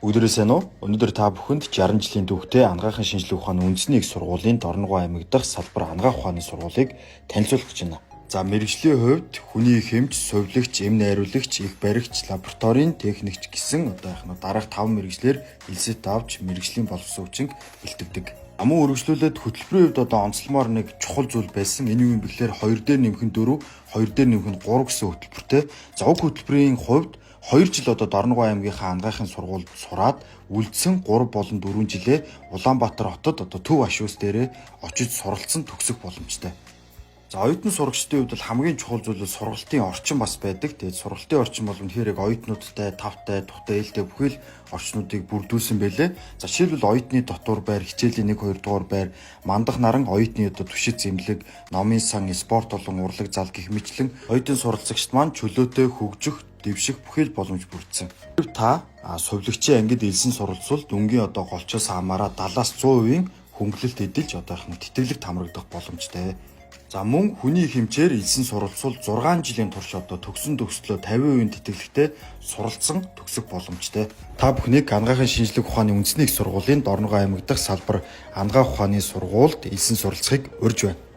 Өдрөө сайн уу? Өнөөдөр та бүхэнд 60 жилийн түүхтэй анагаахын шинжилгээ ухааны үндэсний их сургуулийн Дорногов аймаг дахь салбар анагаах ухааны сургуулийг танилцуулах гэж байна. За мэрэгжлийн хувьд хүний их эмч, сувилагч, эм найруулагч, их баригч, лабораторийн техникч гэсэн дараах 5 мэрэгжлэр хэлсэт авч мэрэгжлийн боловсон хүчинг бэлтгэдэг. Амун үргэлжлүүлээд хөтөлбөрийн хувьд онцломоор нэг чухал зүйл байсан. Энэ юу юм бэхлээр 2 дээр нэмэх нь 4, 2 дээр нэмэх нь 3 гэсэн хөтөлбөртэй. За уг хөтөлбөрийн хувьд 2 жил Дорногов аймгийнхаа анагаахын сургуульд сураад үлдсэн 3 болон 4 жилээ Улаанбаатар хотод төв ашуус дээрээ очиж суралцсан төгсөх боломжтой. За оюутны сурагчдын хувьд бол хамгийн чухал зүйл сургалтын орчин бас байдаг. Тэгээд сургалтын орчин бол үнэхээр оюутнуудтай, тавтай, тухтай, ээлтэй бүхэл орчнуудыг бүрдүүлсэн байлээ. За жишээлбэл оюутны дотор байр, хичээлийн 1-2 дугаар байр, мандах наран, оюутны түшид зэмлэг, номын сан, спорт болон урлаг зал гэх мэтлэн оюутны суралцагчид маань чөлөөтэй хөгжих, дэвших бүхэл боломж бүрдсэн. Та сувилагчийн ангид элсэн суралцвал дүнгийн голчоос хамаараа 70-100% хөнгөлөлт эдэлж тэтгэлэг хамрагдах боломжтой. За мөн хүний хэмжээр элсэн суралцвал 6 жилийн турш төгсөн төгслөө 50% тэтгэлэгтэй суралцсан төгсөх боломжтой. Та бүхнийг анагаахын шинжилгээ ухааны үндэсний их сургуулийн Дорногов аймаг дахь салбар анагаах ухааны сургуульд элсэн суралцахыг урьж байна.